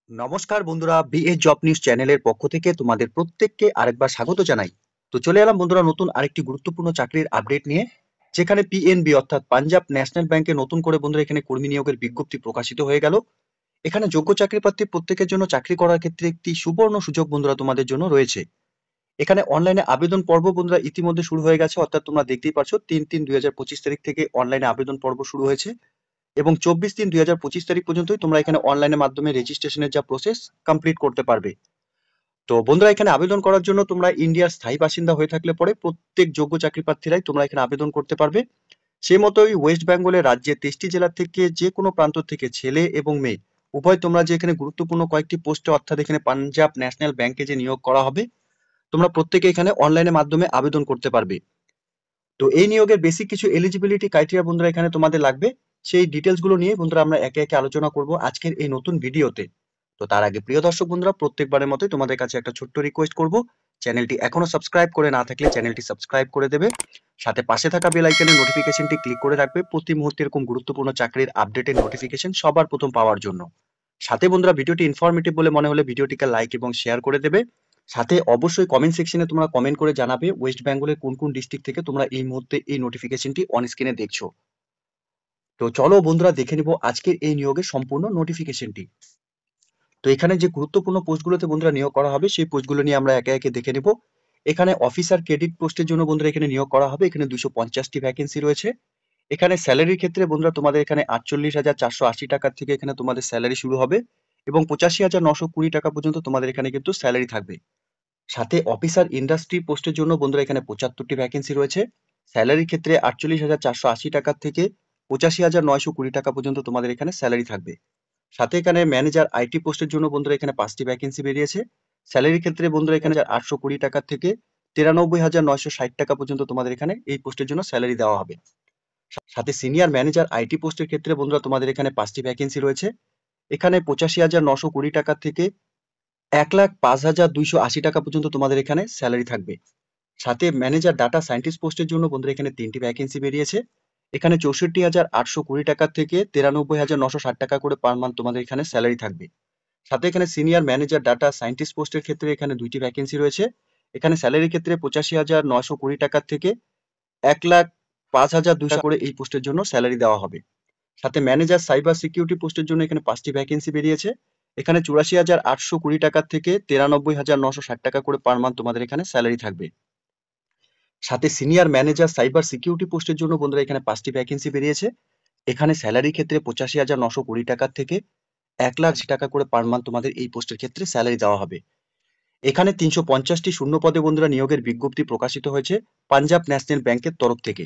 নমস্কার বন্ধুরা, BA job news চ্যানেলের পক্ষ থেকে তোমাদের প্রত্যেককে আরেকবার স্বাগত জানাই। তো চলে এলাম বন্ধুরা নতুন আরেকটি গুরুত্বপূর্ণ চাকরির আপডেট নিয়ে, যেখানে পিএনবি অর্থাৎ পাঞ্জাব ন্যাশনাল ব্যাংকে নতুন করে বন্ধুরা এখানে কর্মী নিয়োগের বিজ্ঞপ্তি প্রকাশিত হয়ে গেল। এখানে যোগ্য চাকরি প্রার্থী প্রত্যেকের জন্য চাকরি করার ক্ষেত্রে একটি সুবর্ণ সুযোগ বন্ধুরা তোমাদের জন্য রয়েছে। এখানে অনলাইনে আবেদন পর্ব বন্ধুরা ইতিমধ্যে শুরু হয়ে গেছে, অর্থাৎ তোমরা দেখতেই পাচ্ছ 3/3/2025 তারিখ থেকে অনলাইনে আবেদন পর্ব শুরু হয়েছে এবং 24/3/2025 তারিখ পর্যন্তই তোমরা এখানে অনলাইনের মাধ্যমে রেজিস্ট্রেশনের যা প্রসেস কমপ্লিট করতে পারবে। তো বন্ধুরা এখানে আবেদন করার জন্য তোমরা ইন্ডিয়ার স্থায়ী বাসিন্দা হয়ে থাকলে পরে প্রত্যেক যোগ্য চাকরি প্রার্থীরাই তোমরা এখানে আবেদন করতে পারবে। সেই মতোই ওয়েস্ট বেঙ্গলের রাজ্যের 23টি জেলা থেকে যে কোনো প্রান্ত থেকে ছেলে এবং মেয়ে উভয় তোমরা যে এখানে গুরুত্বপূর্ণ কয়েকটি পোস্টে অর্থাৎ এখানে পাঞ্জাব ন্যাশনাল ব্যাংকে যে নিয়োগ করা হবে, তোমরা প্রত্যেকে এখানে অনলাইনের মাধ্যমে আবেদন করতে পারবে। তো এই নিয়োগের বেসিক কিছু এলিজিবিলিটি ক্রাইটেরিয়া বন্ধুরা এখানে তোমাদের লাগবে, সেই ডিটেলস গুলো নিয়ে বন্ধুরা আমরা একে একে আলোচনা করব আজকের এই নতুন ভিডিওতে। তো তার আগে প্রিয় দর্শক বন্ধুরা, প্রত্যেকবারের মতোই তোমাদের কাছে একটা ছোট্ট রিকোয়েস্ট করব, চ্যানেলটি এখনো সাবস্ক্রাইব করে না থাকলে চ্যানেলটি সাবস্ক্রাইব করে দেবে, সাথে পাশে থাকা বেল আইকনের নোটিফিকেশনটি ক্লিক করে রাখবে প্রতি মুহূর্তে এরকম গুরুত্বপূর্ণ চাকরির আপডেটের নোটিফিকেশন সবার প্রথম পাওয়ার জন্য। সাথে বন্ধুরা ভিডিওটি ইনফরমেটিভ বলে মনে হলে ভিডিওটিকে লাইক এবং শেয়ার করে দেবে। সাথে অবশ্যই কমেন্ট সেকশনে তোমরা কমেন্ট করে জানাবে ওয়েস্ট বেঙ্গলের কোন কোন ডিস্ট্রিক্ট থেকে তোমরা এই মুহূর্তে এই নোটিফিকেশনটি অন স্ক্রিনে দেখছো। তো চলো বন্ধুরা দেখে নিব আজকের এই নিয়োগের সম্পূর্ণ নোটিফিকেশনটি। তো এখানে যে গুরুত্বপূর্ণ পোস্টগুলোতে বন্ধুরা নিয়োগ করা হবে সেই পোস্টগুলো নিয়ে আমরা একে একে দেখে নিব। এখানে অফিসার ক্রেডিট পোস্টের জন্য বন্ধুরা এখানে নিয়োগ করা হবে, এখানে 250টি ভ্যাকেন্সি রয়েছে। এখানে স্যালারির ক্ষেত্রে বন্ধুরা তোমাদের এখানে 48,480 টাকা থেকে এখানে তোমাদের স্যালারি শুরু হবে এবং 85,920 টাকা পর্যন্ত তোমাদের এখানে কিন্তু স্যালারি থাকবে। সাথে অফিসার ইন্ডাস্ট্রি পোস্টের জন্য বন্ধুরা এখানে 75টি ভ্যাকেন্সি রয়েছে। স্যালারির ক্ষেত্রে 48,480 টাকা থেকে 85,920 টাকা পর্যন্ত তোমাদের এখানে স্যালারি থাকবে। সাথে এখানে ম্যানেজার আইটি পোস্টের জন্য বন্ধুরা এখানে 5টি ভ্যাকেন্সি বেরিয়েছে। স্যালারির ক্ষেত্রে বন্ধুরা এখানে 820 টাকা থেকে 93,960 টাকা পর্যন্ত তোমাদের এখানে এই পোস্টের জন্য স্যালারি দেওয়া হবে। সাথে সিনিয়র ম্যানেজার আইটি পোস্টের ক্ষেত্রে বন্ধুরা তোমাদের এখানে 5টি ভ্যাকেন্সি রয়েছে। এখানে 85,920 টাকা থেকে 1,05,280 টাকা পর্যন্ত তোমাদের এখানে স্যালারি থাকবে। সাথে ম্যানেজার ডাটা সায়েন্টিস্ট পোস্টের জন্য বন্ধুরা এখানে 3টি ভ্যাকেন্সি বেরিয়েছে। এখানে 64,820 টাকা থেকে 93,960 টাকা করে পার মান্থ তোমাদের এখানে স্যালারি থাকবে। সাথে এখানে সিনিয়র ম্যানেজার ডাটা সায়েন্টিস্ট পোস্টের ক্ষেত্রে এখানে 2টি ভ্যাকেন্সি রয়েছে। এখানে স্যালারির ক্ষেত্রে 85,920 টাকা থেকে 1,05,200 করে এই পোস্টের জন্য স্যালারি দেওয়া হবে। সাথে ম্যানেজার সাইবার সিকিউরিটি পোস্টের জন্য এখানে 5টি ভ্যাকেন্সি বেরিয়েছে। এখানে 84,820 টাকা থেকে 93,960 টাকা করে পার মান্থ তোমাদের এখানে স্যালারি থাকবে। সাথে সিনিয়র ম্যানেজার সাইবার সিকিউরিটি পোস্টের জন্য বন্ধুরা এখানে 5টি ভ্যাকেন্সি বেরিয়েছে। এখানে স্যালারির ক্ষেত্রে 85,920 টাকা থেকে 1,80,000 টাকা করে পার মান্থ তোমাদের এই পোস্টের ক্ষেত্রে স্যালারি দেওয়া হবে। এখানে 350টি শূন্য পদে বন্ধুরা নিয়োগের বিজ্ঞপ্তি প্রকাশিত হয়েছে পাঞ্জাব ন্যাশনাল ব্যাংকের তরফ থেকে।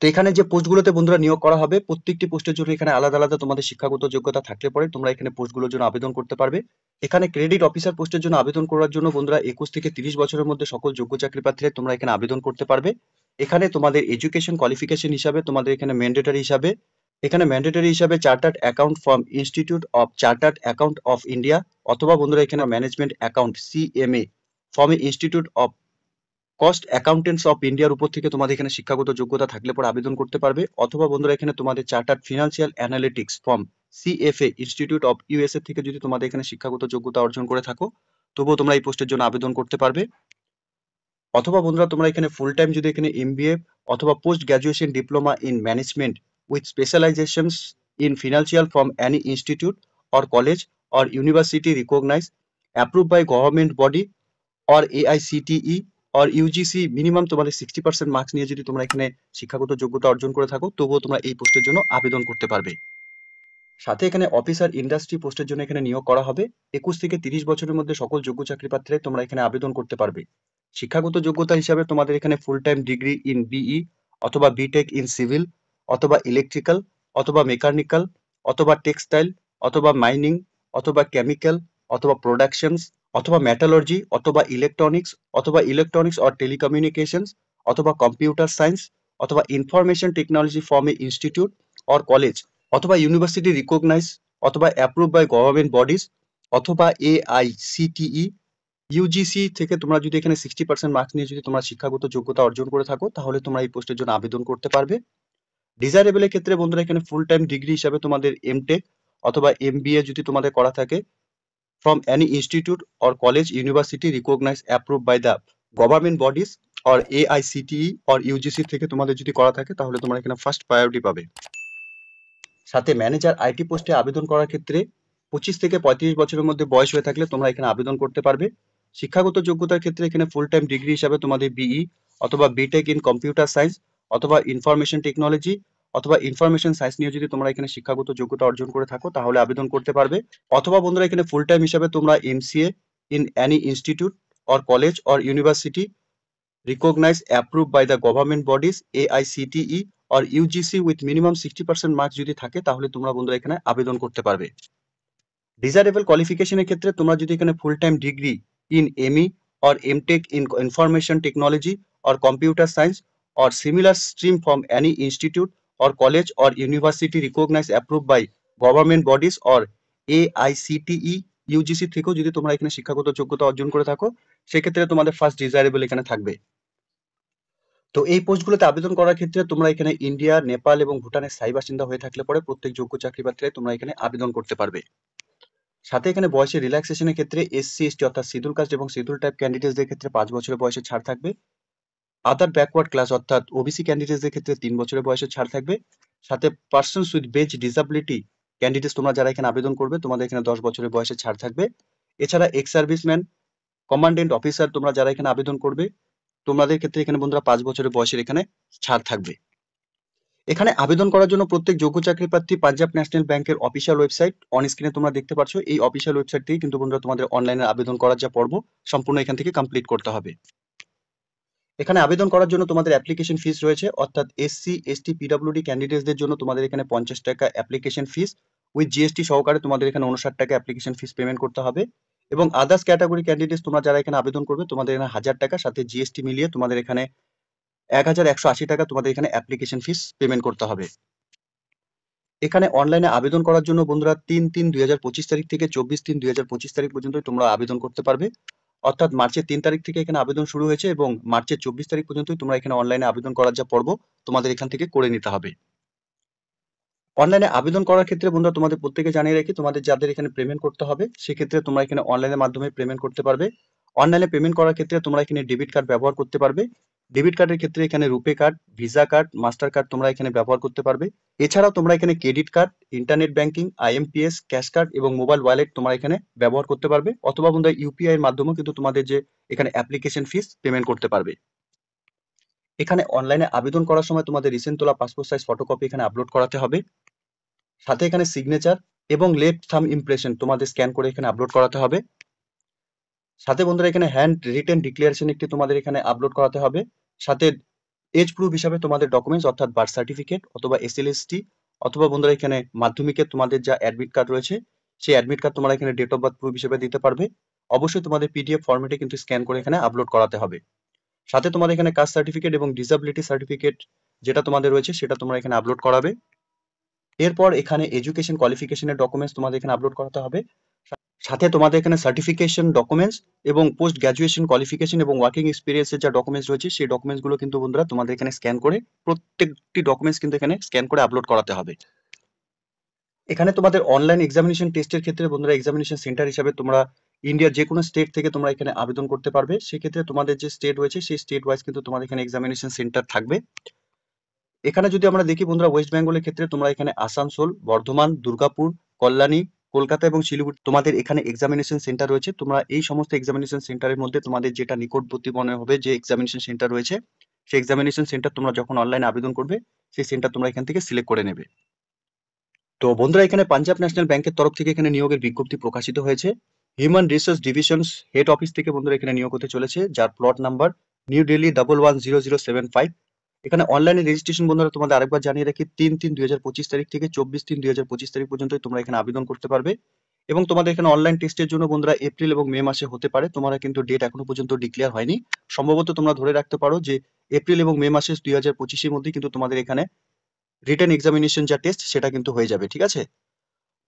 তো এখানে যে পোস্টগুলোতে বন্ধুরা নিয়োগ করা হবে প্রত্যেকটি পোস্টের জন্য এখানে আলাদা আলাদা তোমাদের শিক্ষাগত যোগ্যতা থাকলে পরে তোমরা এখানে পোস্টগুলোর জন্য আবেদন করতে পারবে। এখানে ক্রেডিট অফিসার পোস্টের জন্য আবেদন করার জন্য বন্ধুরা 21 থেকে 30 বছরের মধ্যে সকল যোগ্য চাকরি প্রার্থীরা তোমরা এখানে আবেদন করতে পারবে। এখানে তোমাদের এডুকেশন কোয়ালিফিকেশন হিসাবে তোমাদের এখানে ম্যান্ডেটরি হিসাবে chartered account from institute of chartered account of India, অথবা বন্ধুরা এখানে management account CMA from institute of cost accountants of ইন্ডিয়ার উপর থেকে তোমাদের এখানে শিক্ষাগত যোগ্যতা থাকলে পরে আবেদন করতে পারবে। অথবা বন্ধুরা এখানে তোমাদের chartered financial analytics from CFA institute of USA থেকে যদি তোমাদের এখানে শিক্ষাগত যোগ্যতা অর্জন করে থাকো, তবুও তোমরা এই পোস্টের জন্য আবেদন করতে পারবে। অথবা বন্ধুরা তোমরা এখানে ফুল টাইম যদি এখানে এমবিএ অথবা post graduation diploma in management with specialisations in financial from any institute or college or university recognise approve by government body or AICTE or UGC minimum তোমাদের 60% মার্কস নিয়ে যদি তোমরা এখানে শিক্ষাগত যোগ্যতা অর্জন করে থাকো, তবুও তোমরা এই পোস্টের জন্য আবেদন করতে পারবে। সাথে এখানে অফিসার ইন্ডাস্ট্রি পোস্টের জন্য এখানে নিয়োগ করা হবে। 21 থেকে 30 বছরের মধ্যে সকল যোগ্য চাকরি প্রার্থীরা তোমরা এখানে আবেদন করতে পারবে। শিক্ষাগত যোগ্যতা হিসাবে তোমাদের এখানে full time degree in BE অথবা বিটেক ইন সিভিল অথবা ইলেকট্রিক্যাল অথবা মেকানিক্যাল অথবা টেক্সটাইল অথবা মাইনিং অথবা কেমিক্যাল অথবা প্রোডাকশনস অথবা মেটালর্জি অথবা ইলেকট্রনিক্স অর টেলিকমিউনিকেশনস অথবা কম্পিউটার সায়েন্স অথবা information technology from a institute or college অথবা ইউনিভার্সিটি রিকগনাইজ অথবা অ্যাপ্রুভ বাই গভর্নমেন্ট বডিজ অথবা এআইসিটিই ইউজিসি থেকে তোমরা যদি এখানে 60% মার্কস নিয়ে যদি তোমরা শিক্ষাগত যোগ্যতা অর্জন করে থাকো, তাহলে তোমরা এই পোস্টের জন্য আবেদন করতে পারবে। ডিজায়ারেবলের ক্ষেত্রে বন্ধুরা এখানে ফুল টাইম ডিগ্রি হিসাবে তোমাদের এমটেক অথবা এমবিএ যদি তোমাদের করা থাকে from any institute or college university recognized approved by the government bodies or AICTE or UGC থেকে তোমাদের যদি করা থাকে তাহলে তোমরা এখানে ফার্স্ট প্রায়োরিটি পাবে। সাথে ম্যানেজার আইটি পোস্টে আবেদন করার ক্ষেত্রে 25 থেকে 35 বছরের মধ্যে বয়স হয়ে থাকলে তোমরা এখানে আবেদন করতে পারবে। শিক্ষাগত যোগ্যতার ক্ষেত্রে এখানে ফুল টাইম ডিগ্রি হিসাবে তোমাদের বিই অথবা বিটেক ইন কম্পিউটার সায়েন্স অথবা ইনফরমেশন টেকনোলজি অথবা ইনফরমেশন সায়েন্স নিয়ে যদি তোমরা এখানে শিক্ষাগত যোগ্যতা অর্জন করে থাকো তাহলে আবেদন করতে পারবে। অথবা বন্ধুরা এখানে ফুল টাইম হিসাবে তোমরা MCA in any institute or college or university recognized approved by the government bodies AICTE or UGC with minimum 60% marks যদি থাকে তাহলে তোমরা বন্ধুরা এখানে আবেদন করতে পারবে। ডিজায়ারেবল কোয়ালিফিকেশনের ক্ষেত্রে তোমরা যদি এখানে full time degree in ME or MTech in information technology or computer science or similar stream from any institute or college or university recognized approved by government bodies or AICTE UGC থেকেও যদি তোমরা এখানে শিক্ষাগত যোগ্যতা অর্জন করে থাকো সেক্ষেত্রে তোমাদের ফার্স্ট ডিজায়ারেবল এখানে থাকবে। তো এই পোস্টগুলোতে আবেদন করার ক্ষেত্রে তোমরা এখানে ইন্ডিয়া, নেপাল এবং ভুটানের স্থায়ী বাসিন্দা হয়ে থাকলে পরে প্রত্যেক যোগ্য চাকরি প্রার্থীরা তোমরা এখানে আবেদন করতে পারবে। সাথে এখানে বয়সের রিল্যাক্সেশনের ক্ষেত্রে এসসি এসটি অর্থাৎ শিডিউল কাস্ট এবং শিডিউল টাইপ ক্যান্ডিডেটসদের ক্ষেত্রে 5 বছরের বয়সে ছাড় থাকবে। আদার ব্যাকওয়ার্ড ক্লাস অর্থাৎ ওবিসি ক্যান্ডিডেটসদের ক্ষেত্রে 3 বছরের বয়সে ছাড় থাকবে। সাথে persons with base disability candidates তোমরা যারা এখানে আবেদন করবে তোমাদের এখানে 10 বছরের বয়সে ছাড় থাকবে। এছাড়া এক্স সার্ভিসম্যান, কমান্ডেন্ট অফিসার তোমরা যারা এখানে আবেদন করবে তোমাদের ক্ষেত্রে এখানে বন্ধুরা 5 বছরের বয়সের এখানে ছাড় থাকবে। এখানে আবেদন করার জন্য প্রত্যেক যোগ্য চাকরি প্রার্থী পাঞ্জাব ন্যাশনাল ব্যাংকের অফিসিয়াল ওয়েবসাইট অন স্ক্রিনে তোমরা দেখতে পাচ্ছ, এই অফিসিয়াল ওয়েবসাইট থেকে কিন্তু বন্ধুরা তোমাদের অনলাইনে আবেদন করার যা পর্ব সম্পূর্ণ এখান থেকে কমপ্লিট করতে হবে। এখানে আবেদন করার জন্য তোমাদের অ্যাপ্লিকেশন ফিস রয়েছে, অর্থাৎ এসসি এসটি পিডব্লিউডি ক্যান্ডিডেটসদের জন্য তোমাদের এখানে 50 টাকা অ্যাপ্লিকেশন ফিস উইথ জিএসটি সহকারে তোমাদের এখানে 59 টাকা অ্যাপ্লিকেশন ফিস পেমেন্ট করতে হবে। এবং আদার্স ক্যাটাগরি ক্যান্ডিডেটস তোমরা যারা এখানে আবেদন করবে তোমাদের এখানে 1000 টাকা সাথে জিএসটি মিলিয়ে তোমাদের এখানে 1180 টাকা তোমাদের এখানে অ্যাপ্লিকেশন ফিস পেমেন্ট করতে হবে। এখানে অনলাইনে আবেদন করার জন্য বন্ধুরা 3/3/2025 তারিখ থেকে 24/3/2025 তারিখ পর্যন্ত তোমরা আবেদন করতে পারবে। অর্থাৎ মার্চের 3 তারিখ থেকে এখানে আবেদন শুরু হয়েছে এবং মার্চের 24 তারিখ পর্যন্ত তোমরা এখানে অনলাইনে আবেদন করার যা পর্ব তোমাদের এখান থেকে করে নিতে হবে। অনলাইনে আবেদন করার ক্ষেত্রে বন্ধুরা তোমাদের প্রত্যেকে জানিয়ে রাখি, তোমাদের যাদের এখানে পেমেন্ট করতে হবে সেক্ষেত্রে তোমরা এখানে অনলাইনের মাধ্যমে পেমেন্ট করতে পারবে। অনলাইনে পেমেন্ট করার ক্ষেত্রে তোমরা এখানে ডেবিট কার্ড ব্যবহার করতে পারবে। ডেবিট কার্ডের ক্ষেত্রে এখানে RuPay card, Visa card, Mastercard তোমরা এখানে ব্যবহার করতে পারবে। এছাড়াও তোমরা এখানে credit card, internet banking, IMPS, cash card এবং মোবাইল ওয়ালেট তোমরা এখানে ব্যবহার করতে পারবে। অথবা বন্ধুরা ইউপিআই এর মাধ্যমেও কিন্তু তোমাদের যে এখানে অ্যাপ্লিকেশন ফিস পেমেন্ট করতে পারবে। এখানে অনলাইনে আবেদন করার সময় তোমাদের রিসেন্ট তোলা পাসপোর্ট সাইজ ফটোকপি এখানে আপলোড করাতে হবে। সাথে এখানে সিগনেচার এবং লেফট থাম ইমপ্রেশন তোমাদের স্ক্যান করে এখানে আপলোড করাতে হবে। সাথে বন্ধুরা এখানে হ্যান্ড রিটেন ডিক্লারেশন একটি তোমাদের এখানে আপলোড করাতে হবে। সাথে এজ প্রুফ হিসাবে তোমাদের ডকুমেন্টস অর্থাৎ বার্থ সার্টিফিকেট অথবা এসএলএসটি অথবা বন্ধুরা এখানে মাধ্যমিকের তোমাদের যা অ্যাডমিট কার্ড রয়েছে সেই অ্যাডমিট কার্ড তোমরা এখানে ডেট অফ বার্থ প্রুফ হিসেবে দিতে পারবে। অবশ্যই তোমাদের পিডিএফ ফরম্যাটে কিন্তু স্ক্যান করে এখানে আপলোড করাতে হবে। সাথে তোমাদের এখানে কাস্ট সার্টিফিকেট এবং ডিসেবিলিটি সার্টিফিকেট যেটা তোমাদের রয়েছে সেটা তোমরা এখানে আপলোড করাবে। এরপর এখানে এডুকেশন কোয়ালিফিকেশনের ডকুমেন্টস তোমাদের এখানে আপলোড করাতে হবে। সাথে তোমাদের এখানে সার্টিফিকেশন ডকুমেন্টস এবং পোস্ট গ্র্যাজুয়েশন কোয়ালিফিকেশন এবং ওয়ার্কিং এক্সপিরিয়েন্সের যা ডকুমেন্টস রয়েছে সেই ডকুমেন্টসগুলো কিন্তু বন্ধুরা তোমাদের এখানে স্ক্যান করে প্রত্যেকটি ডকুমেন্টস কিন্তু এখানে স্ক্যান করে আপলোড করাতে হবে। এখানে তোমাদের অনলাইন এক্সামিনেশন টেস্টের ক্ষেত্রে বন্ধুরা এক্সামিনেশন সেন্টার হিসাবে তোমরা ইন্ডিয়ার যে কোনো স্টেট থেকে তোমরা এখানে আবেদন করতে পারবে। সেক্ষেত্রে তোমাদের যে স্টেট রয়েছে সেই স্টেট ওয়াইজ কিন্তু তোমাদের এখানে এক্সামিনেশন সেন্টার থাকবে। এখানে যদি আমরা দেখি বন্ধুরা ওয়েস্ট বেঙ্গলের ক্ষেত্রে তোমরা এখানে আসানসোল, বর্ধমান, দুর্গাপুর, কল্যাণী, কলকাতা এবং শিলিগুড়ি তোমাদের এখানে এক্সামিনেশন সেন্টার রয়েছে। তোমরা এই সমস্ত এক্সামিনেশন সেন্টারের মধ্যে তোমাদের যেটা নিকটবর্তী মনে হবে যে এক্সামিনেশন সেন্টার রয়েছে সেই এক্সামিনেশন সেন্টার তোমরা যখন অনলাইনে আবেদন করবে সেই সেন্টার তোমরা এখান থেকে সিলেক্ট করে নেবে। তো বন্ধুরা এখানে পাঞ্জাব ন্যাশনাল ব্যাংকের তরফ থেকে এখানে নিয়োগের বিজ্ঞপ্তি প্রকাশিত হয়েছে। Human resource divisions head office থেকে বন্ধুরা এখানে নিয়োগ হতে চলেছে, যার প্লট নাম্বার নিউ দিল্লি 110075। এখানে অনলাইনে রেজিস্ট্রেশন বন্ধুরা তোমাদের আরেকবার জানিয়ে রাখি 3/3/2025 তারিখ থেকে 24/3/2025 তারিখ পর্যন্ত তোমরা এখানে আবেদন করতে পারবে। এবং তোমাদের এখানে অনলাইন টেস্টের জন্য বন্ধুরা এপ্রিল এবং মে মাসে হতে পারে, তোমরা কিন্তু ডেট এখনো পর্যন্ত ডিক্লেয়ার হয়নি। সম্ভবত তোমরা ধরে রাখতে পারো যে এপ্রিল এবং মে মাসে 2025 এর মধ্যে কিন্তু তোমাদের এখানে রিটেন এক্সামিনেশন যা টেস্ট সেটা কিন্তু হয়ে যাবে, ঠিক আছে।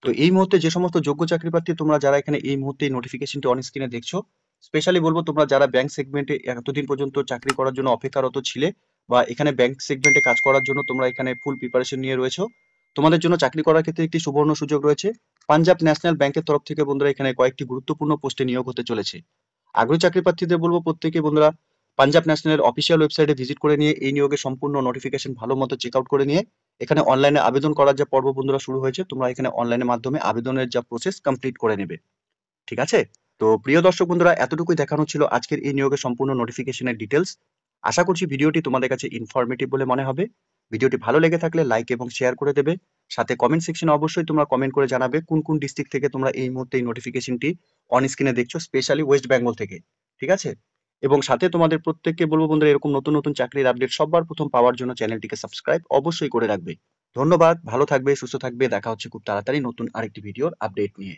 তো এই মুহূর্তে যে সমস্ত যোগ্য চাকরি প্রার্থী তোমরা যারা এখানে এই মুহূর্তে এই নোটিফিকেশনটি অন স্ক্রিনে দেখছো, স্পেশালি বলবো তোমরা যারা ব্যাংক সেগমেন্টে এতদিন পর্যন্ত চাকরি করার জন্য অপেক্ষারত ছিলে বা এখানে ব্যাংক সেগমেন্টে কাজ করার জন্য তোমরা এখানে ফুল প্রিপারেশন নিয়ে রয়েছো, তোমাদের জন্য চাকরি করার ক্ষেত্রে একটি সুবর্ণ সুযোগ রয়েছে। পাঞ্জাব ন্যাশনাল ব্যাংকের তরফ থেকে বন্ধুরা এখানে কয়েকটি গুরুত্বপূর্ণ পোস্টে নিয়োগ হতে চলেছে। আগ্রহী চাকরি প্রার্থীদের বলবো প্রত্যেকে বন্ধুরা পাঞ্জাব ন্যাশনালের অফিসিয়াল ওয়েবসাইটে ভিজিট করে নিয়ে এই নিয়োগের সম্পূর্ণ নোটিফিকেশন ভালো মতো চেক আউট করে নিয়ে এখানে অনলাইনে আবেদন করার যে পর্ব বন্ধুরা শুরু হয়েছে, তোমরা এখানে অনলাইনের মাধ্যমে আবেদনের যা প্রসেস কমপ্লিট করে নেবে। ঠিক আছে? তো প্রিয় দর্শক বন্ধুরা, এতটুকুই দেখানো ছিল আজকের এই নিয়োগের সম্পূর্ণ নোটিফিকেশনের ডিটেলস। আশা করছি ভিডিওটি তোমাদের কাছে ইনফরমেটিভ বলে মনে হবে। ভিডিওটি ভালো লেগে থাকলে লাইক এবং শেয়ার করে দেবে। সাথে কমেন্ট সেকশনে অবশ্যই তোমরা কমেন্ট করে জানাবে কোন কোন ডিস্ট্রিক্ট থেকে তোমরা এই মুহূর্তে এই নোটিফিকেশনটি অন স্ক্রিনে দেখছো, স্পেশালি ওয়েস্ট বেঙ্গল থেকে। ঠিক আছে? এবং সাথে তোমাদের প্রত্যেককে বলবো বন্ধুরা এরকম নতুন নতুন চাকরির আপডেট সবার প্রথম পাওয়ার জন্য চ্যানেলটিকে সাবস্ক্রাইব অবশ্যই করে রাখবে। ধন্যবাদ, ভালো থাকবে, সুস্থ থাকবে। দেখা হচ্ছে খুব তাড়াতাড়ি নতুন আরেকটি ভিডিওর আপডেট নিয়ে।